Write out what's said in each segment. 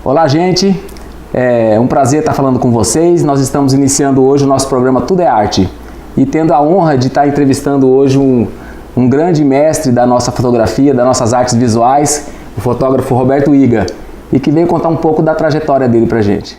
Olá, gente. É um prazer estar falando com vocês. Nós estamos iniciando hoje o nosso programa Tudo é Arte e tendo a honra de estar entrevistando hoje um grande mestre da nossa fotografia, das nossas artes visuais, o fotógrafo Roberto Iga, e que veio contar um pouco da trajetória dele pra gente.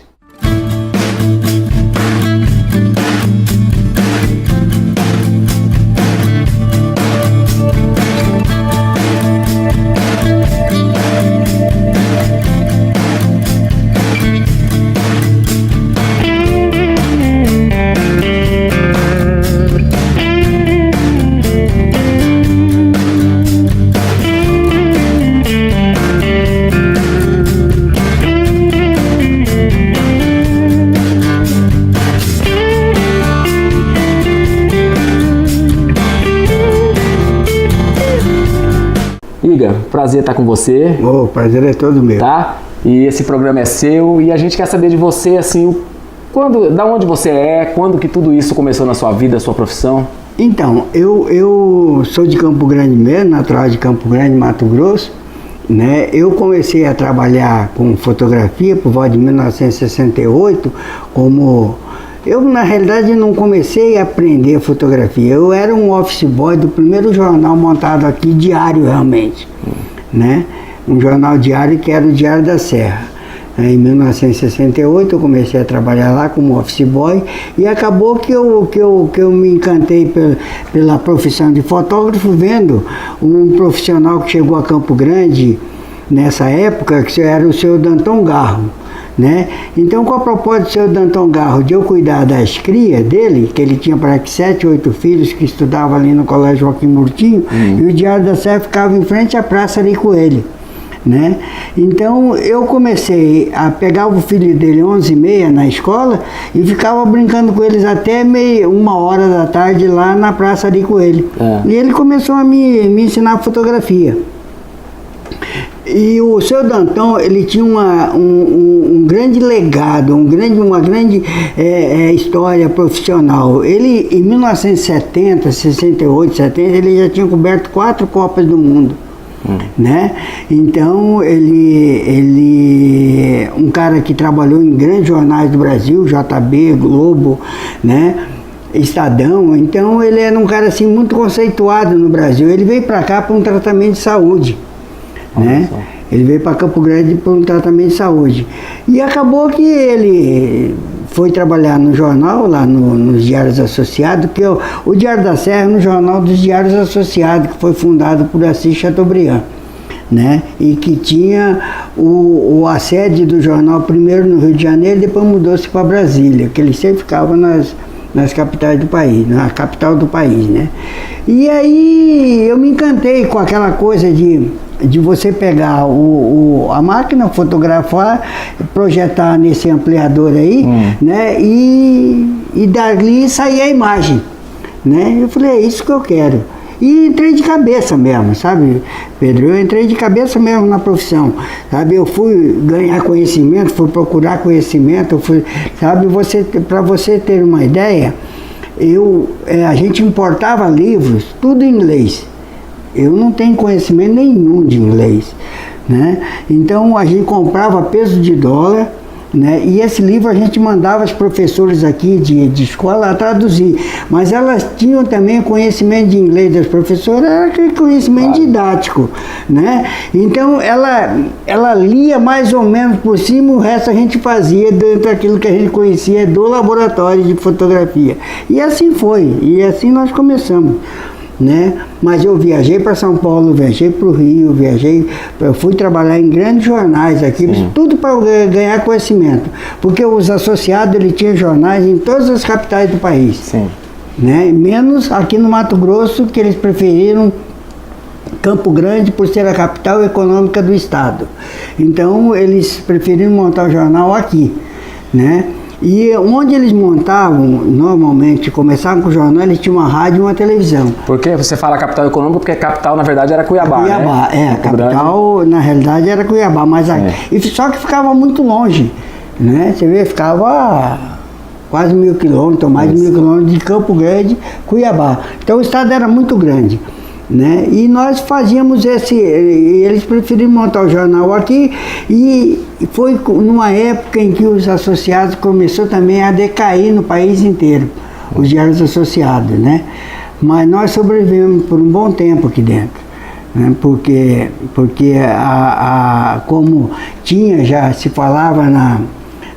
Iga, prazer estar com você. O prazer é todo meu. Tá? E esse programa é seu e a gente quer saber de você, assim, da onde você é, quando que tudo isso começou na sua vida, sua profissão? Então, eu sou de Campo Grande mesmo, natural de Campo Grande, Mato Grosso, né? Eu comecei a trabalhar com fotografia por volta de 1968, eu, na realidade, não comecei a aprender fotografia. Eu era um office boy do primeiro jornal montado aqui, diário realmente, né? Um jornal diário que era o Diário da Serra. Em 1968 eu comecei a trabalhar lá como office boy e acabou que eu me encantei pela profissão de fotógrafo, vendo um profissional que chegou a Campo Grande nessa época, que era o seu Danton Garro. Né? Então, com a proposta do seu Danton Garro de eu cuidar das crias dele, que ele tinha para que 7, 8 filhos que estudavam ali no Colégio Joaquim Murtinho, e o Diário da Serra ficava em frente à praça ali com ele. Né? Então eu comecei a pegar o filho dele 11h30 na escola e ficava brincando com eles até 1h da tarde lá na praça ali com ele. E ele começou a me ensinar fotografia. E o seu Danton, ele tinha um grande legado, uma grande história profissional. Ele, em 1970, 68, 70, ele já tinha coberto 4 Copas do Mundo. Né? Então, ele um cara que trabalhou em grandes jornais do Brasil, JB, Globo, né? Estadão. Então, ele era um cara assim, muito conceituado no Brasil. Ele veio para cá para um tratamento de saúde. Né? Ele veio para Campo Grande por um tratamento de saúde. E acabou que ele foi trabalhar no jornal, lá nos Diários Associados, que é o Diário da Serra, no Jornal dos Diários Associados, que foi fundado por Assis Chateaubriand, né? E que tinha a sede do jornal primeiro no Rio de Janeiro, depois mudou-se para Brasília, que ele sempre ficava nas capitais do país, na capital do país, né? E aí eu me encantei com aquela coisa de você pegar a máquina, fotografar, projetar nesse ampliador aí, né? E dali sair a imagem, né? Eu falei, é isso que eu quero. E entrei de cabeça mesmo, sabe, Pedro? Eu entrei de cabeça mesmo na profissão, sabe? Eu fui ganhar conhecimento, fui procurar conhecimento, sabe? Para você ter uma ideia, a gente importava livros, tudo em inglês. Eu não tenho conhecimento nenhum de inglês, né? Então a gente comprava peso de dólar, né? E esse livro a gente mandava as professoras aqui de escola a traduzir, mas elas tinham também conhecimento de inglês das professoras, era aquele conhecimento didático, né? Então ela lia mais ou menos por cima, o resto a gente fazia dentro daquilo que a gente conhecia do laboratório de fotografia. E assim foi, e assim nós começamos. Né? Mas eu viajei para São Paulo, viajei para o Rio, eu fui trabalhar em grandes jornais aqui, tudo para ganhar conhecimento, porque os associados ele tinham jornais em todas as capitais do país, né? Menos aqui no Mato Grosso, que eles preferiram Campo Grande por ser a capital econômica do estado. Então eles preferiram montar o jornal aqui, né? E onde eles montavam, normalmente, começavam com o jornal, eles tinham uma rádio e uma televisão. Por que você fala capital econômica? Porque a capital, na verdade, era Cuiabá, Cuiabá, né? A capital, na realidade, era Cuiabá, mas só que ficava muito longe, né? Você vê, ficava quase 1.000 quilômetros, mais de 1.000 quilômetros de Campo Grande, Cuiabá. Então o estado era muito grande. né? E nós fazíamos eles preferiram montar o jornal aqui, e foi numa época em que os associados começou também a decair no país inteiro, os diários associados, né? Mas nós sobrevivemos por um bom tempo aqui dentro, né? Porque como já se falava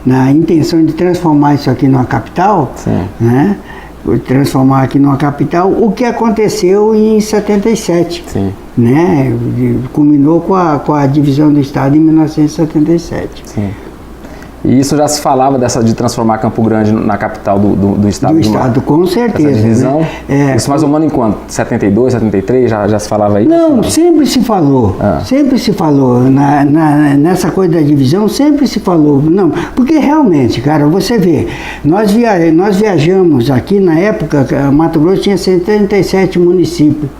na intenção de transformar isso aqui numa capital, né? Transformar aqui numa capital, o que aconteceu em 77, Sim. Né? Culminou com a divisão do Estado em 1977. Sim. E isso já se falava de transformar Campo Grande na capital do Estado? Do Estado, com certeza. Essa divisão? Né? Isso mais ou menos em quanto? 72, 73? Já se falava isso? Não, sempre se falou. Sempre se falou. Nessa coisa da divisão, sempre se falou. Não, porque realmente, cara, você vê, nós viajamos aqui na época, Mato Grosso tinha 77 municípios,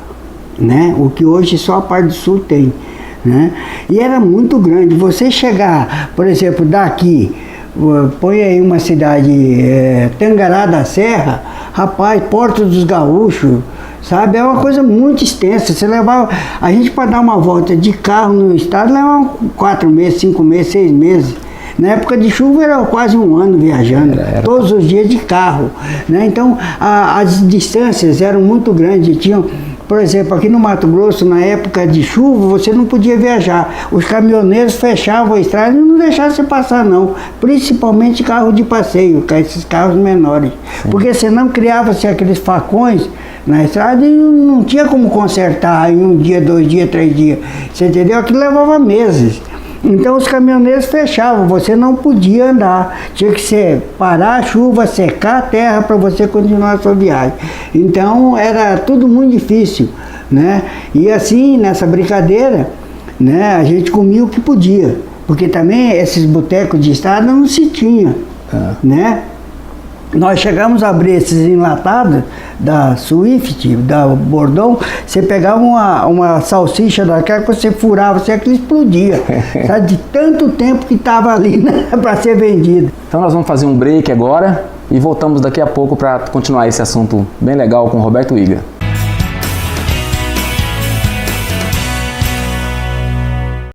né? O que hoje só a parte do sul tem. Né? E era muito grande. Você chegar, por exemplo, daqui, põe aí uma cidade, Tangará da Serra, rapaz, Porto dos Gaúchos, sabe? É uma coisa muito extensa. Você levava, a gente para dar uma volta de carro no estado levava 4 meses, 5 meses, 6 meses. Na época de chuva era quase um ano viajando, todos os dias de carro, né? Então as distâncias eram muito grandes. Por exemplo, aqui no Mato Grosso, na época de chuva, você não podia viajar. Os caminhoneiros fechavam a estrada e não deixavam você passar, não. Principalmente carro de passeio, esses carros menores. Sim. Porque senão criava-se aqueles facões na estrada e não tinha como consertar em 1 dia, 2 dias, 3 dias. Você entendeu? Aquilo levava meses. Então os caminhoneiros fechavam, você não podia andar, tinha que parar a chuva, secar a terra para você continuar a sua viagem. Então era tudo muito difícil, né? E assim, nessa brincadeira, né, a gente comia o que podia, porque também esses botecos de estrada não se tinha, né? Nós chegamos a abrir esses enlatados da Swift, da Bordon, você pegava uma salsicha daquela que você furava, você aquilo explodia, sabe? De tanto tempo que estava ali, né, para ser vendido. Então nós vamos fazer um break agora e voltamos daqui a pouco para continuar esse assunto bem legal com o Roberto Iga.